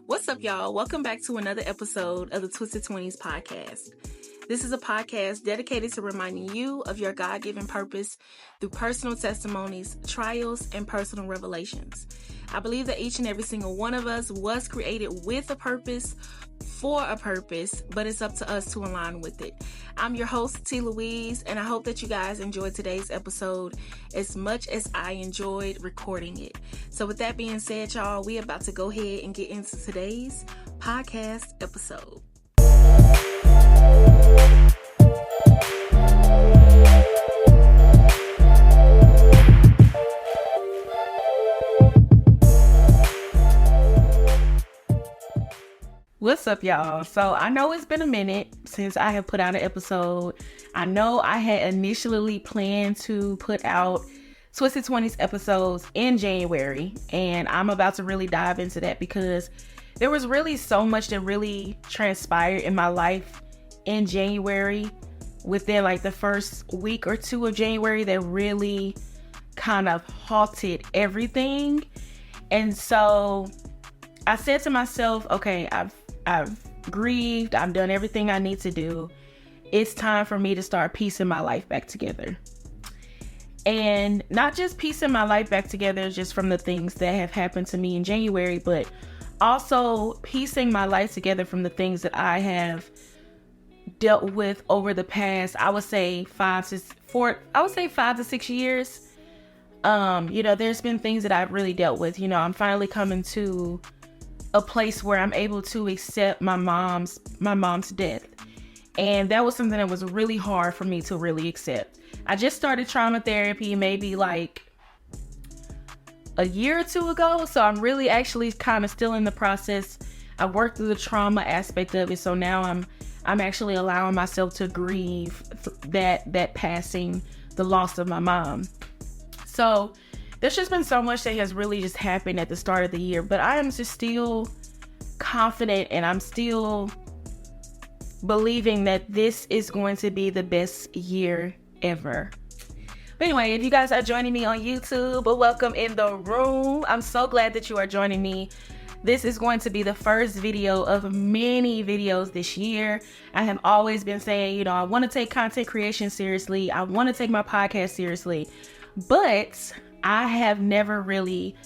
What's up, y'all? Welcome back to another episode of the Twenties podcast. This is a podcast dedicated to reminding you of your God-given purpose through personal testimonies, trials, and personal revelations. I believe that each and every single one of us was created with a purpose, for a purpose, but it's up to us to align with it. I'm your host, T. Louise, and I hope that you guys enjoyed today's episode as much as I enjoyed recording it. So with that being said, y'all, we about to go ahead and get into today's podcast episode. What's up, y'all? So I know it's been a minute since I have put out an episode. I know I had initially planned to put out Twisted 20s episodes in January, and I'm about to really dive into that because there was really so much that really transpired in my life in January within like the first week or two of January that really kind of halted everything. And so I said to myself, okay, I've grieved. I've done everything I need to do. It's time for me to start piecing my life back together. And not just piecing my life back together just from the things that have happened to me in January, but also piecing my life together from the things that I have dealt with over the past, I would say 5 to 6 years. There's been things that I've really dealt with. I'm finally coming to a place where I'm able to accept my mom's death. And that was something that was really hard for me to really accept. I just started trauma therapy maybe like a year or two ago. So I'm really actually kind of still in the process. I worked through the trauma aspect of it. So now I'm actually allowing myself to grieve that passing, the loss of my mom. So there's just been so much that has really just happened at the start of the year, but I am just still confident and I'm still believing that this is going to be the best year ever. But anyway, if you guys are joining me on YouTube, welcome in the room. I'm so glad that you are joining me. This is going to be the first video of many videos this year. I have always been saying, I want to take content creation seriously. I want to take my podcast seriously, but I have never really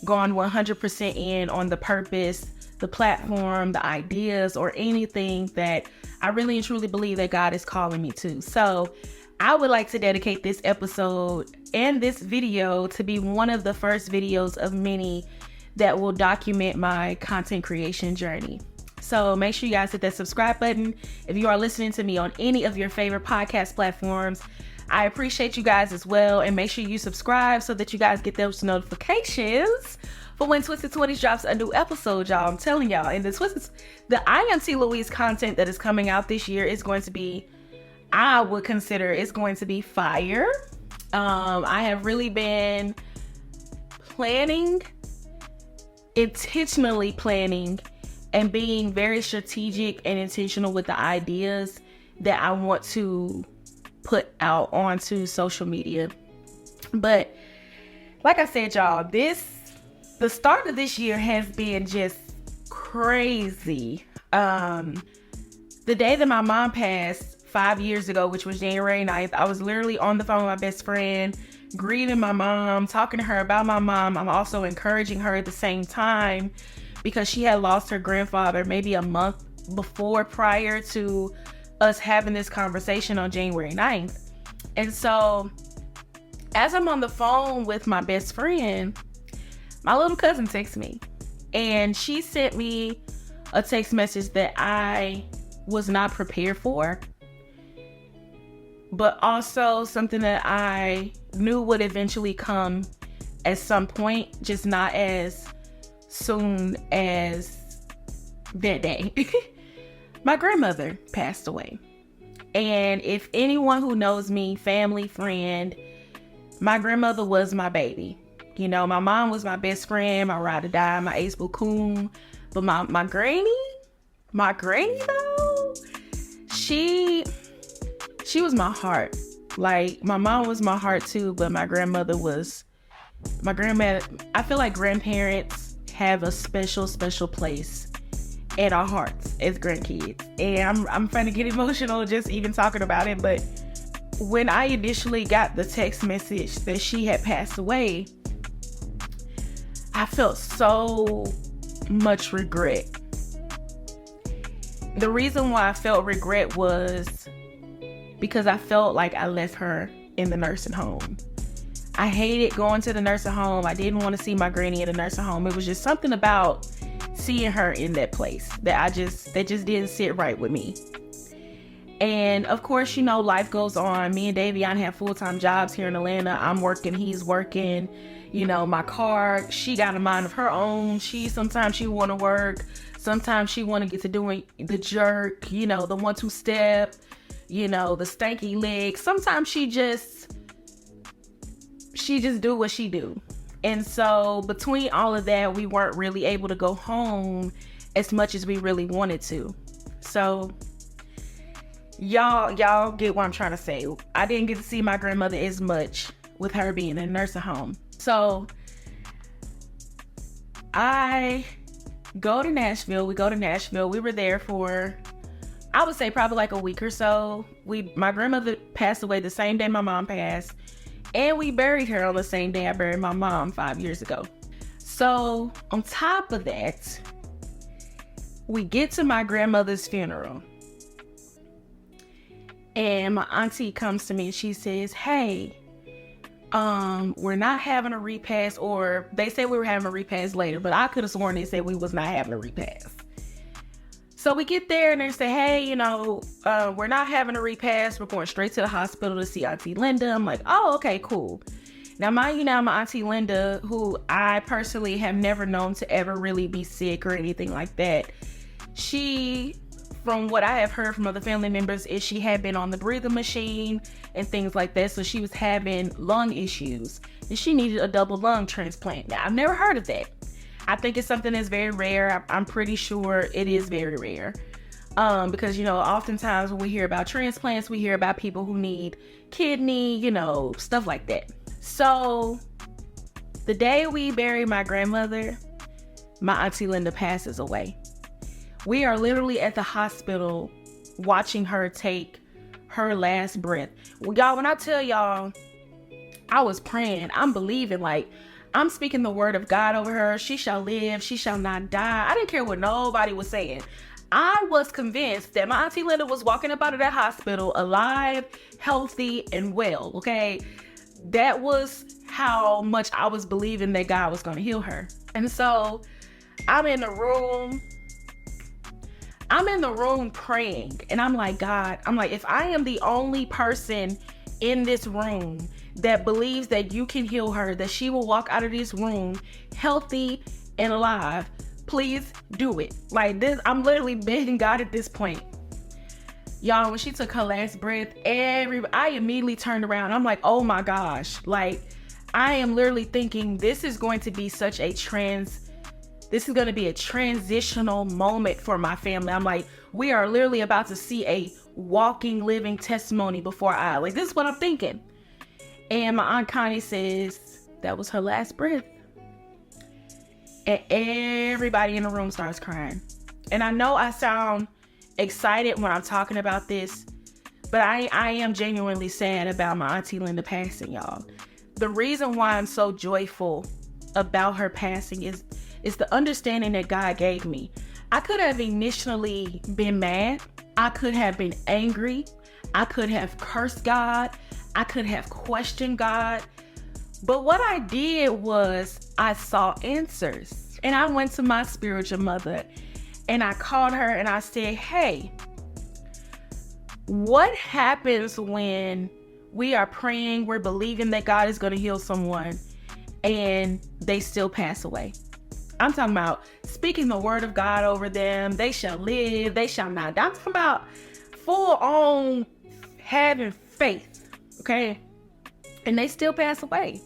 gone 100% in on the purpose, the platform, the ideas, or anything that I really and truly believe that God is calling me to. So I would like to dedicate this episode and this video to be one of the first videos of many that will document my content creation journey. So make sure you guys hit that subscribe button. If you are listening to me on any of your favorite podcast platforms, I appreciate you guys as well, and make sure you subscribe so that you guys get those notifications for when Twisted 20s drops a new episode, y'all. I'm telling y'all, and the auntie Louise content that is coming out this year is going to be, I would consider it's going to be fire. I have really been intentionally planning and being very strategic and intentional with the ideas that I want to put out onto social media. But like I said, y'all, the start of this year has been just crazy. The day that my mom passed 5 years ago, which was January 9th, I was literally on the phone with my best friend, grieving my mom, talking to her about my mom. I'm also encouraging her at the same time because she had lost her grandfather maybe a month prior to us having this conversation on January 9th. And so as I'm on the phone with my best friend, my little cousin texts me, and she sent me a text message that I was not prepared for, but also something that I knew would eventually come at some point, just not as soon as that day. My grandmother passed away. And if anyone who knows me, family, friend, my grandmother was my baby. My mom was my best friend, my ride or die, my ace cocoon. But my granny though, she was my heart. Like, my mom was my heart too, but my grandmother, I feel like grandparents have a special, special place in our hearts as grandkids. And I'm trying to get emotional just even talking about it. But when I initially got the text message that she had passed away, I felt so much regret. The reason why I felt regret was because I felt like I left her in the nursing home. I hated going to the nursing home. I didn't want to see my granny in the nursing home. It was just something about seeing her in that place that just didn't sit right with me. And of course, life goes on. Me and Davion have full-time jobs here in Atlanta. I'm working, he's working. My car, she got a mind of her own. Sometimes she want to work. Sometimes she want to get to doing the jerk, the 1-2 step, the stanky leg. Sometimes she just do what she do. And so between all of that, we weren't really able to go home as much as we really wanted to. So y'all get what I'm trying to say. I didn't get to see my grandmother as much with her being in a nursing home. So I go to Nashville. We go to Nashville. We were there for, I would say, probably like a week or so. My grandmother passed away the same day my mom passed. And we buried her on the same day I buried my mom 5 years ago. So on top of that, we get to my grandmother's funeral. And my auntie comes to me and she says, hey, we're not having a repast, or they said we were having a repast later, but I could have sworn they said we was not having a repast. So we get there and they say, hey, we're not having a repast. We're going straight to the hospital to see Auntie Linda. I'm like, oh, okay, cool. Now, mind you, my Auntie Linda, who I personally have never known to ever really be sick or anything like that. She, from what I have heard from other family members, is she had been on the breathing machine and things like that. So she was having lung issues and she needed a double lung transplant. Now, I've never heard of that. I think it's something that's very rare. I'm pretty sure it is very rare. Because, oftentimes when we hear about transplants, we hear about people who need kidney, stuff like that. So the day we bury my grandmother, my Auntie Linda passes away. We are literally at the hospital watching her take her last breath. Well, y'all, when I tell y'all, I was praying, I'm believing, I'm speaking the word of God over her. She shall live. She shall not die. I didn't care what nobody was saying. I was convinced that my Auntie Linda was walking up out of that hospital alive, healthy, and well, okay? That was how much I was believing that God was going to heal her. And so I'm in the room praying. And I'm like, God, if I am the only person in this room that believes that you can heal her, that she will walk out of this room healthy and alive, please do it. Like this, I'm literally begging God at this point. Y'all, when she took her last breath, I immediately turned around. I'm like, oh my gosh. I am literally thinking this is going to be a transitional moment for my family. I'm like, we are literally about to see a walking, living testimony before our eyes. This is what I'm thinking. And my Aunt Connie says that was her last breath. And everybody in the room starts crying. And I know I sound excited when I'm talking about this, but I am genuinely sad about my Auntie Linda passing, y'all. The reason why I'm so joyful about her passing is the understanding that God gave me. I could have initially been mad. I could have been angry. I could have cursed God. I could have questioned God. But what I did was I saw answers. And I went to my spiritual mother and I called her and I said, hey, what happens when we are praying, we're believing that God is going to heal someone and they still pass away? I'm talking about speaking the word of God over them. They shall live. They shall not die. I'm talking about full on having faith. Okay. And they still pass away.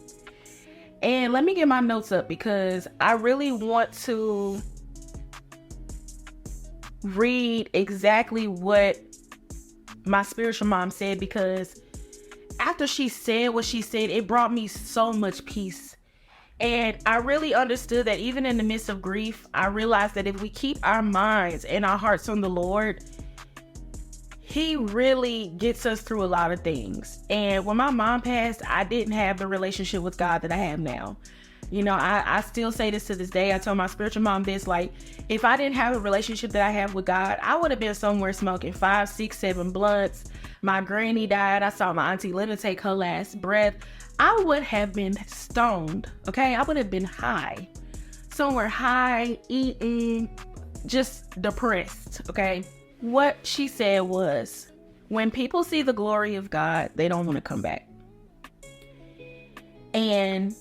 And let me get my notes up because I really want to read exactly what my spiritual mom said, because after she said what she said, it brought me so much peace And I really understood that even in the midst of grief, I realized that if we keep our minds and our hearts on the Lord, He really gets us through a lot of things. And when my mom passed, I didn't have the relationship with God that I have now. You know, I still say this to this day. I told my spiritual mom this, like, if I didn't have a relationship that I have with God, I would have been somewhere smoking 5, 6, 7 blunts. My granny died. I saw my auntie Linda take her last breath. I would have been stoned, okay? I would have been high. Somewhere high, eating, just depressed, okay? What she said was, when people see the glory of God, they don't want to come back. And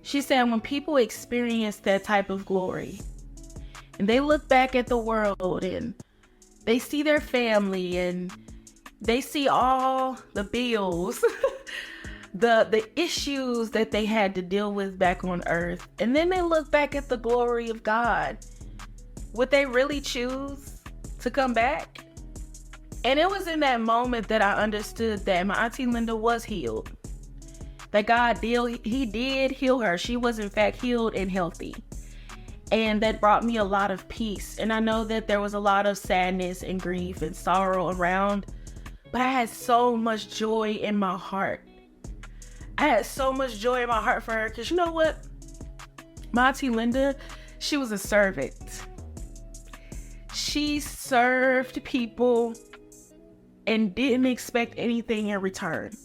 she said when people experience that type of glory and they look back at the world and they see their family and they see all the bills, the issues that they had to deal with back on earth, and then they look back at the glory of God, would they really choose to come back? And it was in that moment that I understood that my auntie Linda was healed. That God He did heal her. She was in fact healed and healthy. And that brought me a lot of peace. And I know that there was a lot of sadness and grief and sorrow around, but I had so much joy in my heart. I had so much joy in my heart for her, because you know what? My auntie Linda, she was a servant. She served people and didn't expect anything in return.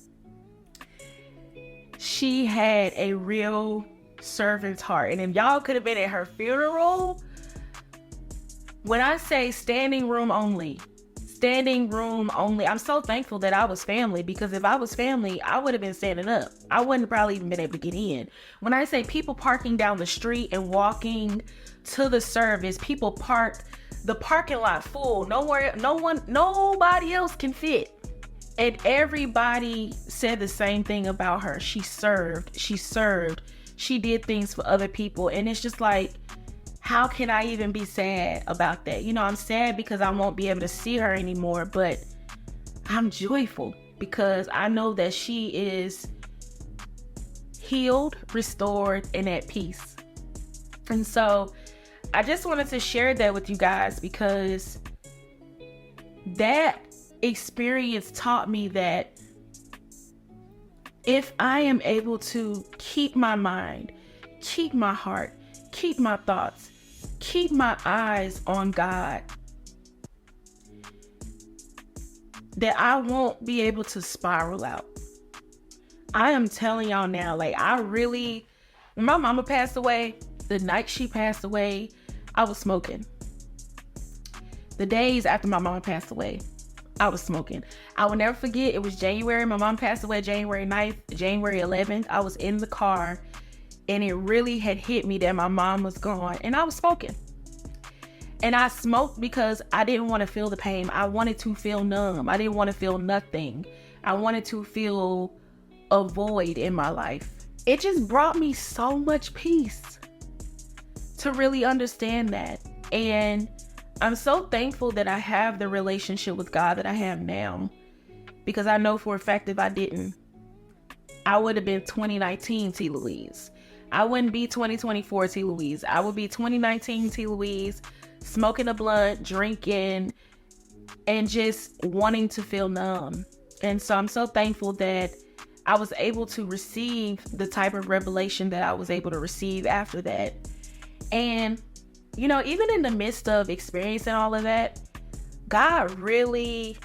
She had a real servant's heart. And if y'all could have been at her funeral, when I say standing room only, I'm so thankful that I was family, because if I was family, I would have been standing up. I wouldn't probably even been able to get in. When I say people parking down the street and walking to the service, people parked the parking lot full. Nobody else can fit. And everybody said the same thing about her. She served. She did things for other people. And it's just like, how can I even be sad about that? You know, I'm sad because I won't be able to see her anymore, but I'm joyful because I know that she is healed, restored, and at peace. And so I just wanted to share that with you guys, because that experience taught me that if I am able to keep my mind, keep my heart, keep my thoughts, keep my eyes on God, that I won't be able to spiral out. I am telling y'all now, like, when my mama passed away, the night she passed away, I was smoking. The days after my mama passed away, I was smoking. I will never forget, it was January. My mom passed away January 9th, January 11th. I was in the car and it really had hit me that my mom was gone, and I was smoking. And I smoked because I didn't want to feel the pain. I wanted to feel numb. I didn't want to feel nothing. I wanted to feel a void in my life. It just brought me so much peace to really understand that. And I'm so thankful that I have the relationship with God that I have now, because I know for a fact if I didn't, I would have been 2019 T. Louise. I wouldn't be 2024 T. Louise. I would be 2019 T. Louise, smoking a blunt, drinking, and just wanting to feel numb. And so I'm so thankful that I was able to receive the type of revelation that I was able to receive after that. And you know, even in the midst of experiencing all of that, God really,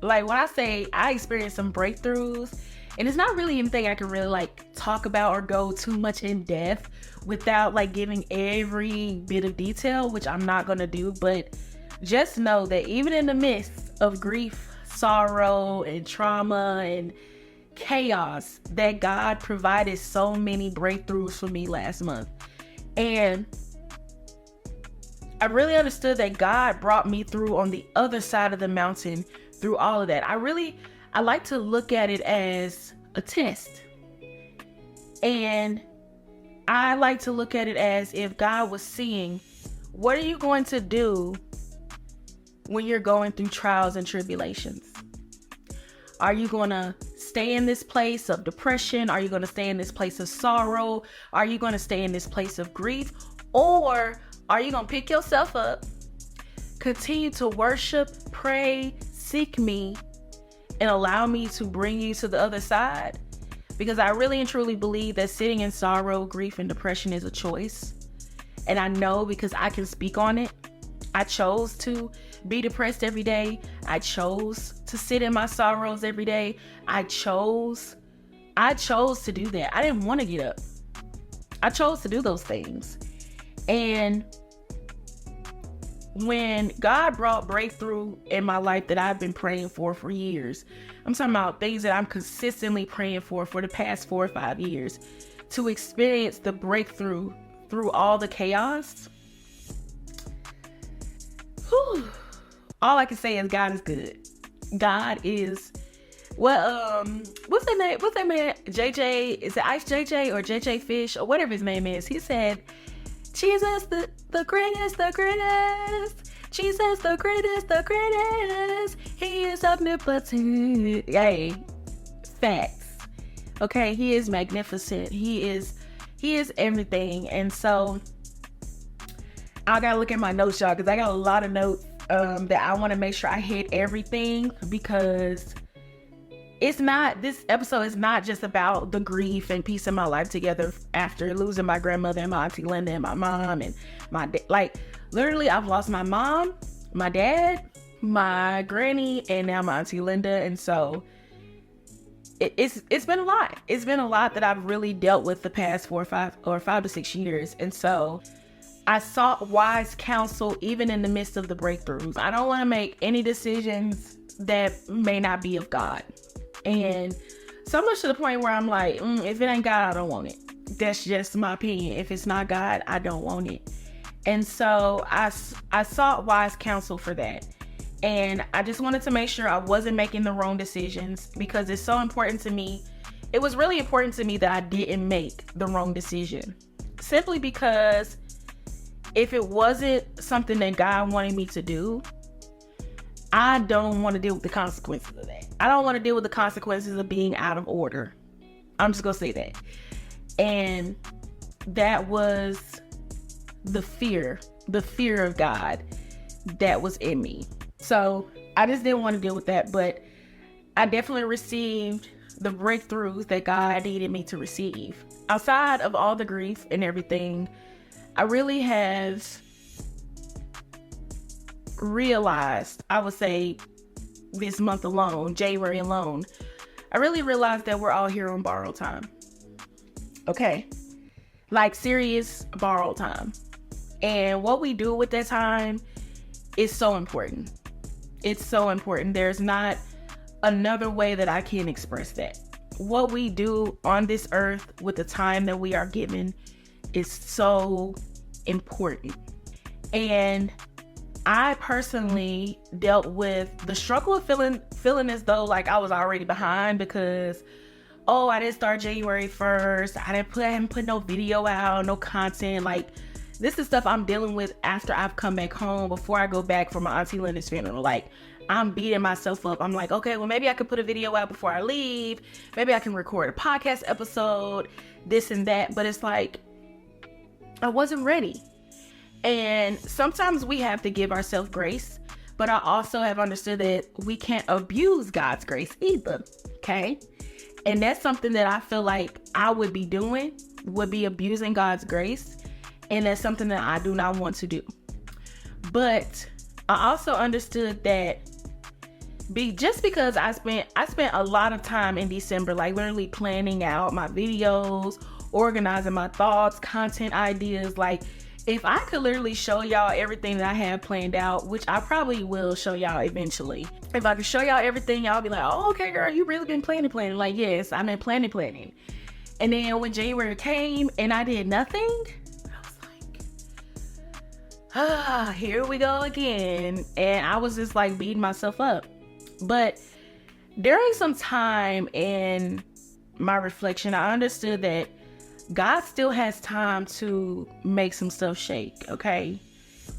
like, when I say I experienced some breakthroughs, and it's not really anything I can really like talk about or go too much in depth without like giving every bit of detail, which I'm not going to do, but just know that even in the midst of grief, sorrow, and trauma and chaos, that God provided so many breakthroughs for me last month. And I really understood that God brought me through on the other side of the mountain through all of that. I like to look at it as a test. And I like to look at it as if God was seeing, what are you going to do when you're going through trials and tribulations? Are you going to stay in this place of depression? Are you going to stay in this place of sorrow? Are you going to stay in this place of grief? Or are you going to pick yourself up, continue to worship, pray, seek me, and allow me to bring you to the other side? Because I really and truly believe that sitting in sorrow, grief, and depression is a choice. And I know because I can speak on it. I chose to be depressed every day. I chose to sit in my sorrows every day. I chose to do that. I didn't want to get up. I chose to do those things. And when God brought breakthrough in my life that I've been praying for years, I'm talking about things that I'm consistently praying for the past 4 or 5 years, to experience the breakthrough through all the chaos. Whew. All I can say is God is good. God is, what's that name? What's that man? JJ, is it Ice JJ or JJ Fish or whatever his name is? He said, Jesus, the greatest, the greatest. Jesus, the greatest, the greatest. He is omnipotent. Yay. Facts. Okay, he is magnificent. He is everything. And so I gotta look at my notes, y'all, because I got a lot of notes that I want to make sure I hit everything, because this episode is not just about the grief and piecing my life together after losing my grandmother and my auntie Linda and my mom and my like literally I've lost my mom, my dad, my granny, and now my auntie Linda. And so it's been a lot. It's been a lot that I've really dealt with the past 5 to 6 years. And so I sought wise counsel even in the midst of the breakthroughs. I don't want to make any decisions that may not be of God. And so much to the point where I'm like, if it ain't God, I don't want it. That's just my opinion. If it's not God, I don't want it. And so I sought wise counsel for that. And I just wanted to make sure I wasn't making the wrong decisions, because it's so important to me. It was really important to me that I didn't make the wrong decision. Simply because if it wasn't something that God wanted me to do, I don't want to deal with the consequences of that. I don't want to deal with the consequences of being out of order. I'm just going to say that. And that was the fear of God that was in me. So I just didn't want to deal with that. But I definitely received the breakthroughs that God needed me to receive. Outside of all the grief and everything, I really have realized, I would say this month alone, January alone, I really realized that we're all here on borrowed time. Okay? Like serious borrowed time. And what we do with that time is so important. It's so important. There's not another way that I can express that. What we do on this earth with the time that we are given is so important. And I personally dealt with the struggle of feeling as though like I was already behind, because I didn't start January 1st. I haven't put no video out, no content. Like, this is stuff I'm dealing with after I've come back home, before I go back for my auntie Linda's funeral. Like, I'm beating myself up. I'm like, okay, well, maybe I could put a video out before I leave. Maybe I can record a podcast episode, this and that. But it's like, I wasn't ready. And sometimes we have to give ourselves grace, but I also have understood that we can't abuse God's grace either. Okay. And that's something that I feel like I would be doing, would be abusing God's grace. And that's something that I do not want to do. But I also understood that just because I spent a lot of time in December, like literally planning out my videos, organizing my thoughts, content ideas. Like, if I could literally show y'all everything that I have planned out, which I probably will show y'all eventually. If I could show y'all everything, y'all be like, oh, okay, girl, you really been planning. Like, yes, I've been planning. And then when January came and I did nothing, I was like, here we go again. And I was just like beating myself up. But during some time in my reflection, I understood that God still has time to make some stuff shake, okay?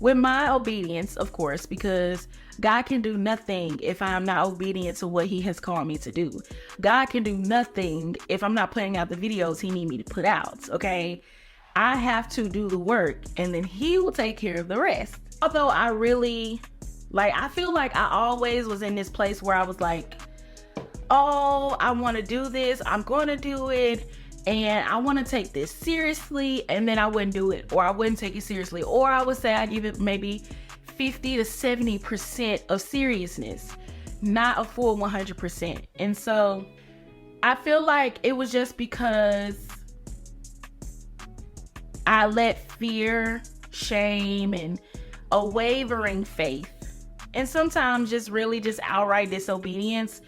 with my obedience, of course, because God can do nothing if I'm not obedient to what he has called me to do. God can do nothing if I'm not putting out the videos he need me to put out, okay? I have to do the work, and then he will take care of the rest. Although I really, I feel like I always was in this place where I was like, oh, I want to do this, I'm going to do it, and I want to take this seriously, and then I wouldn't do it, or I wouldn't take it seriously, or I would say I give it maybe 50 to 70% of seriousness, not a full 100%. And so I feel like it was just because I let fear, shame, and a wavering faith, and sometimes just outright disobedience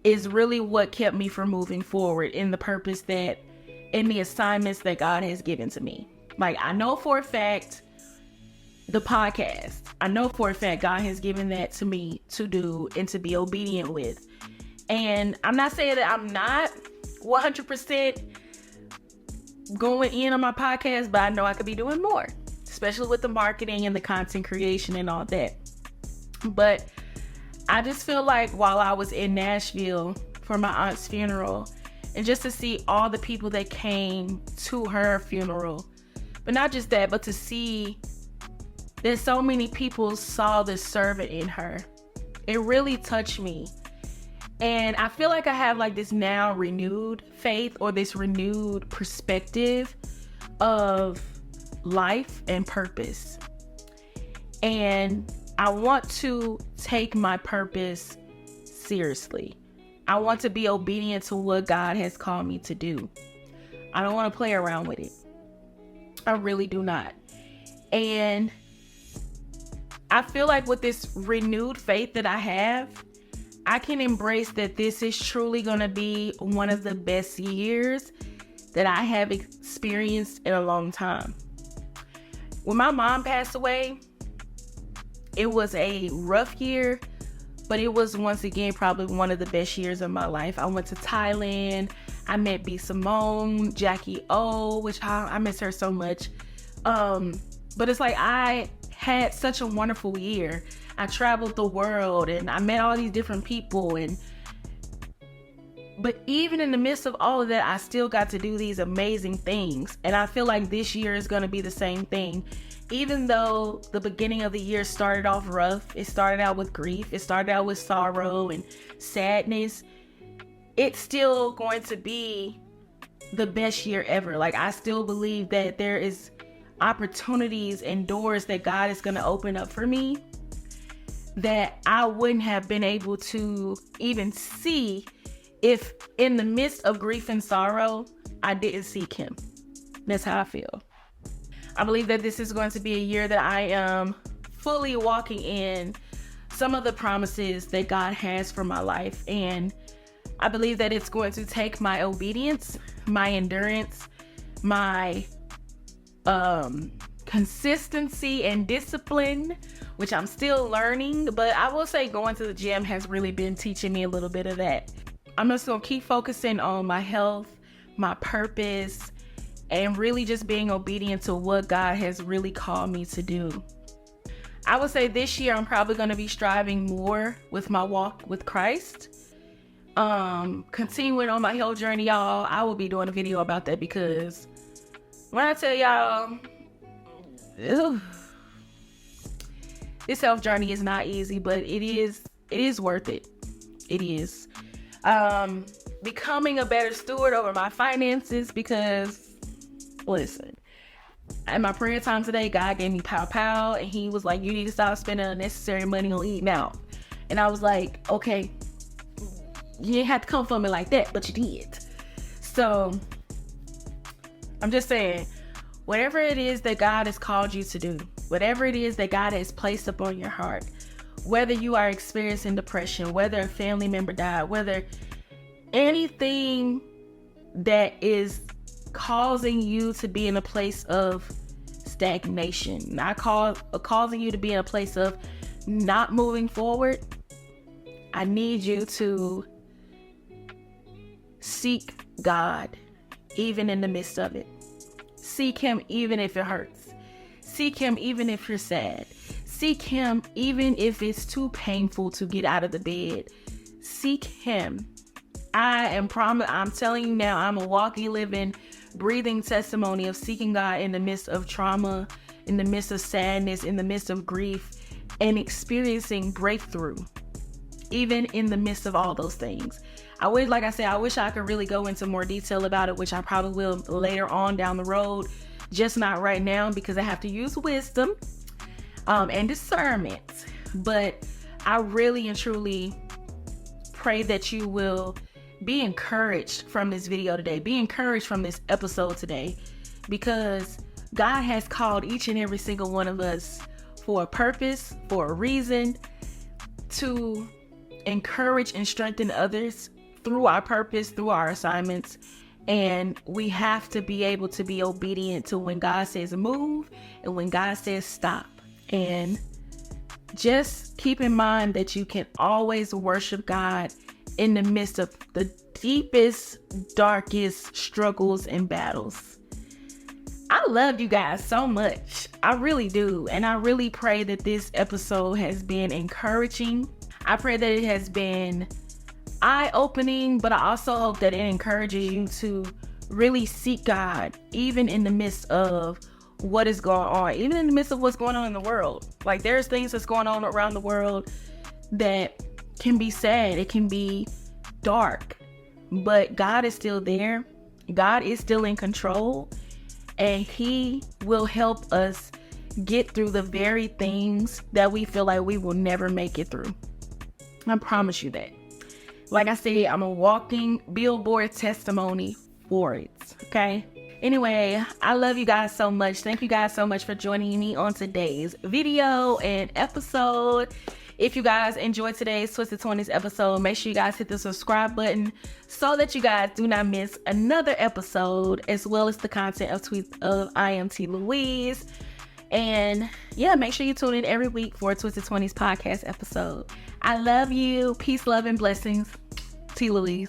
is really what kept me from moving forward in the purpose in the assignments that God has given to me. Like, I know for a fact the podcast, I know for a fact God has given that to me to do and to be obedient with. And I'm not saying that I'm not 100% going in on my podcast, but I know I could be doing more, especially with the marketing and the content creation and all that. But I just feel like while I was in Nashville for my aunt's funeral, and just to see all the people that came to her funeral, but not just that, but to see that so many people saw the servant in her, it really touched me. And I feel like I have this now renewed faith, or this renewed perspective of life and purpose. And I want to take my purpose seriously. I want to be obedient to what God has called me to do. I don't want to play around with it. I really do not. And I feel like with this renewed faith that I have, I can embrace that this is truly going to be one of the best years that I have experienced in a long time. When my mom passed away, it was a rough year, but it was once again probably one of the best years of my life. I went to Thailand. I met B. Simone, Jackie O, which I miss her so much. But it's like I had such a wonderful year. I traveled the world and I met all these different people. But even in the midst of all of that, I still got to do these amazing things. And I feel like this year is going to be the same thing. Even though the beginning of the year started off rough, it started out with grief, it started out with sorrow and sadness, it's still going to be the best year ever. I still believe that there is opportunities and doors that God is going to open up for me that I wouldn't have been able to even see if in the midst of grief and sorrow, I didn't seek him. That's how I feel. I believe that this is going to be a year that I am fully walking in some of the promises that God has for my life. And I believe that it's going to take my obedience, my endurance, my consistency and discipline, which I'm still learning. But I will say going to the gym has really been teaching me a little bit of that. I'm just going to keep focusing on my health, my purpose, and really just being obedient to what God has really called me to do. I would say this year I'm probably going to be striving more with my walk with Christ. Continuing on my health journey, y'all. I will be doing a video about that, because when I tell y'all, this health journey is not easy, but it is worth it. It is. Becoming a better steward over my finances, because listen, at my prayer time today, God gave me pow, and he was like, you need to stop spending unnecessary money on eating out. And I was like, okay, you didn't have to come for me like that, but you did. So I'm just saying, whatever it is that God has called you to do, whatever it is that God has placed upon your heart, whether you are experiencing depression, whether a family member died, whether anything that is causing you to be in a place of stagnation, causing you to be in a place of not moving forward, I need you to seek God even in the midst of it. Seek him even if it hurts. Seek him even if you're sad. Seek him even if it's too painful to get out of the bed. Seek him. I'm telling you now, I'm a walking, living, breathing testimony of seeking God in the midst of trauma, in the midst of sadness, in the midst of grief, and experiencing breakthrough, even in the midst of all those things. I wish I could really go into more detail about it, which I probably will later on down the road, just not right now because I have to use wisdom and discernment. But I really and truly pray that you will be encouraged from this video today. Be encouraged from this episode today, because God has called each and every single one of us for a purpose, for a reason, to encourage and strengthen others through our purpose, through our assignments. And we have to be able to be obedient to when God says move and when God says stop. And just keep in mind that you can always worship God in the midst of the deepest, darkest struggles and battles. I love you guys so much. I really do. And I really pray that this episode has been encouraging. I pray that it has been eye-opening, but I also hope that it encourages you to really seek God, even in the midst of what is going on, even in the midst of what's going on in the world. Like, there's things that's going on around the world that can be sad. It can be dark, but God is still there. God is still in control, and he will help us get through the very things that we feel like we will never make it through. I promise you that. Like I said, I'm a walking billboard testimony for it. Okay. Anyway, I love you guys so much. Thank you guys so much for joining me on today's video and episode. If you guys enjoyed today's Twisted 20s episode, make sure you guys hit the subscribe button so that you guys do not miss another episode, as well as the content of Auntie Louise. And yeah, make sure you tune in every week for a Twisted 20s podcast episode. I love you. Peace, love, and blessings. T. Louise.